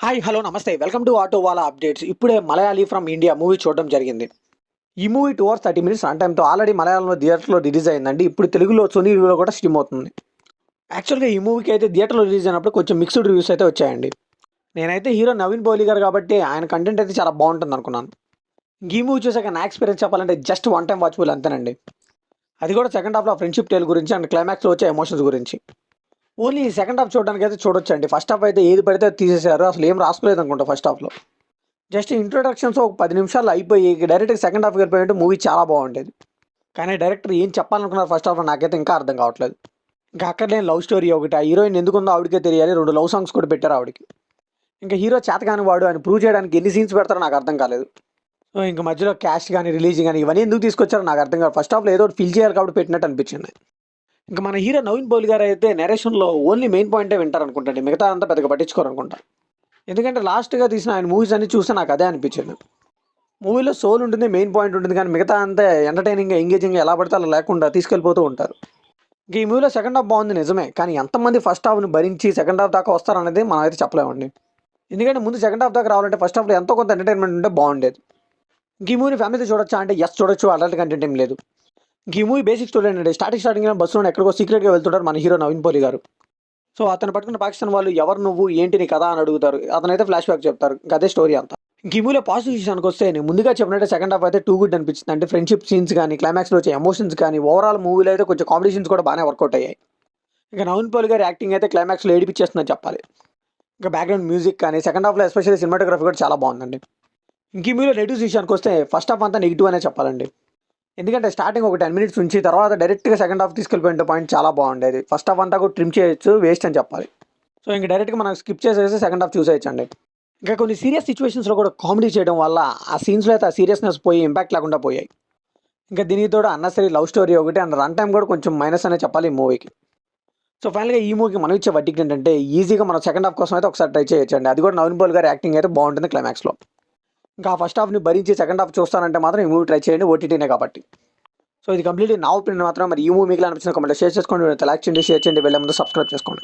Hi hello namaste welcome to auto wala updates. ఇప్పుడే Malayali from India movie చూడడం జరిగింది. ఈ మూవీ 2 అవర్స్ 30 మినిట్స్ రన్ టైమ్తో ఆల్రెడీ మలయాళంలో థియేటర్లో రిలీజ్ అయిందండి. ఇప్పుడు తెలుగులో సోనీ రివ్యూలో కూడా స్ట్రీమ్ అవుతుంది. యాక్చువల్గా ఈ మూవీకి అయితే థియేటర్లో రిలీజ్ అయినప్పుడు కొంచెం మిక్స్డ్ రివ్యూస్ అయితే వచ్చాయండి. నేనైతే హీరో నవీన్ పౌలి గారు కాబట్టి ఆయన కంటెంట్ అయితే చాలా బాగుంటుంది అనుకున్నాను. ఈ మూవీ చూసాక నా ఎక్స్పీరియన్స్ చెప్పాలంటే జస్ట్ వన్ టైం వాచ్బుల్ అంతేనండి. అది కూడా సెకండ్ హాఫ్లో ఫ్రెండ్షిప్ టేల్ గురించి అండ్ క్లైమాక్స్లో వచ్చే ఎమోషన్స్ గురించి. ఓన్లీ సెకండ్ హాఫ్ చూడడానికి అయితే చూడొచ్చండి. ఫస్ట్ హాఫ్ అయితే ఏది పడితే అది తీసేశారు, అసలు ఏం రాసుకోలేదు అనుకుంటా ఫస్ట్ హాఫ్లో. జస్ట్ ఇంట్రొడక్షన్స్ ఒక 10 నిమిషాలు అయిపోయి డైరెక్ట్గా సెకండ్ హాఫ్కి వెళ్ళిపోయింటే మూవీ చాలా బాగుండేది. కానీ డైరెక్టర్ ఏం చెప్పాలనుకున్నారు ఫస్ట్ హాఫ్లో నాకైతే ఇంకా అర్థం కావట్లేదు. ఇంకా అక్కడ లేని లవ్ స్టోరీ ఒకటి, ఆ హీరోయిన్ ఎందుకుందో ఆవిడకే తెలియాలి, 2 లవ్ సాంగ్స్ కూడా పెట్టారు ఆవిడకి. ఇంకా హీరో చేతకాని వాడు అని ప్రూవ్ చేయడానికి ఎన్ని సీన్స్ పెడతారో నాకు అర్థం కాలేదు. సో ఇంకా మధ్యలో క్యాస్ట్ కానీ రిలీజింగ్ కానీ ఇవన్నీ ఎందుకు తీసుకొచ్చారో నాకు అర్థం కాదు. ఫస్ట్ హాఫ్లో ఏదో ఒకటి ఫిల్ చేయాలి కాబట్టి పెట్టినట్టు అనిపించింది. ఇంకా మన హీరో నవీన్ పౌలి గారు అయితే నెరేషన్లో ఓన్లీ మెయిన్ పాయింటే వింటారు అనుకుంటండి, మిగతా అంతా పెద్దగా పట్టించుకోరు అనుకుంటా. ఎందుకంటే లాస్ట్గా తీసిన ఆయన మూవీస్ అన్ని చూస్తే నాకు అదే అనిపించింది. మూవీలో సోల్ ఉంటుంది, మెయిన్ పాయింట్ ఉంటుంది, కానీ మిగతా అంతా ఎంటర్టైనింగ్గా ఎంగేజింగ్గా ఎలా పడితే అలా లేకుండా తీసుకెళ్ళిపోతూ ఉంటారు. ఇంక ఈ మూవీలో సెకండ్ హాఫ్ బాగుంది నిజమే, కానీ ఎంతమంది ఫస్ట్ హాఫ్ని భరించి సెకండ్ హాఫ్ దాకా వస్తారనేది మనం అయితే చెప్పలేమండి. ఎందుకంటే ముందు సెకండ్ హాఫ్ దాకా రావాలంటే ఫస్ట్ హాఫ్లో ఎంతో కొంత ఎంటర్టైన్మెంట్ ఉంటే బాగుండేది. ఇంక ఈ మూవీ ఫ్యామిలీతో చూడొచ్చా అంటే ఎస్ చూడొచ్చు, అడల్ట్ కంటెంట్ ఏం లేదు. ఇంక ఈ మూవీ బేసిక్ స్టోరీ ఏంటంటే స్టార్టింగ్ బస్సులో ఎక్కడికో సీక్రెట్గా వెళ్తుంటారు మన హీరో నవీన్ పౌలి గారు. సో అతను పట్టుకున్న పాకిస్తాన్ వాళ్ళు ఎవరు నువ్వు ఏంటి నీ కథ అని అడుగుతారు. అతనైతే ఫ్లాష్ బ్యాక్ చెప్తారు. ఇంకా అదే స్టోరీ అంతా. ఇంక ఈ మూవీలో పాజిటివ్ విషయానికి వస్తే నేను ముందుగా చెప్పినట్టే సెకండ్ హాఫ్ అయితే టూ గుడ్ అనిపించింది. అంటే ఫ్రెండ్షిప్ సీన్స్ కానీ, క్లైమాక్స్లో వచ్చే ఎమోషన్స్ కానీ, ఓవరాల్ మూవీలో అయితే కొంచెం కాంబినేషన్స్ కూడా బాగానే వర్కౌట్ అయ్యాయి. ఇంకా నవీన్ పౌలి గారి యాక్టింగ్ అయితే క్లైమాక్స్లో ఏడిపించేస్తుందని చెప్పాలి. ఇంకా బ్యాక్గ్రౌండ్ మ్యూజిక్ కానీ సెకండ్ హాఫ్లో ఎస్పెషల్లీ సినిమాటోగ్రఫీ కూడా చాలా బాగుందండి. ఇంక ఈ మూవీలో నెగిటివ్స్ విషయానికి వస్తే ఫస్ట్ హాఫ్ అంతా నెగిటివ్ అనే చెప్పాలండి. ఎందుకంటే స్టార్టింగ్ ఒక 10 మినిట్స్ నుంచి తర్వాత డైరెక్ట్గా సెకండ్ హాఫ్ తీసుకెళ్ళిపోయిన పాయింట్ చాలా బాగుండేది. ఫస్ట్ హాఫ్ అంతా కూడా ట్రిమ్ చేయొచ్చు, వేస్ట్ అని చెప్పాలి. సో ఇంక డైరెక్ట్గా మనం స్కిప్ చేసేసి సెకండ్ హాఫ్ చూసేయచ్చండి. ఇంకా కొన్ని సీరియస్ సిచ్యువేషన్స్లో కూడా కామెడీ చేయడం వల్ల ఆ సీన్స్లో అయితే ఆ సీరియస్నెస్ పోయి ఇంపాక్ట్ లేకుండా పోయాయి. ఇంకా దీనికి తోడు అన్నసరీ లవ్ స్టోరీ ఒకటి అండ్ రన్ టైం కూడా కొంచెం మైనస్ అనే చెప్పాలి ఈ మూవీకి. సో ఫైనల్గా ఈ మూవీకి మనం ఇచ్చే వర్డిక్ట్ ఏంటంటే ఈజీగా మనం సెకండ్ హాఫ్ కోసం అయితే ఒకసారి ట్రై చేయొచ్చండి. అది కూడా నవీన్ పౌలి గారి యాక్టింగ్ అయితే బాగుంటుంది క్లైమాక్స్లో. ఇంకా ఆ ఫస్ట్ హాఫ్ని భరించి సెకండ్ హాఫ్ చూస్తానంటే మాత్రం ఈ మూవీ ట్రై చేయండి, ఓటీటీనే కాబట్టి. సో ఇది కంప్లీట్లీ నా ఒపీనియన్ మాత్రం. మరి ఈ మూవీ మీకు అనిపించిన కామెంట్లో షేర్ చేసుకోండి, లైక్ చేయండి, షేర్ చేయండి, వెళ్ళే ముందు సబ్స్క్రైబ్ చేసుకోండి.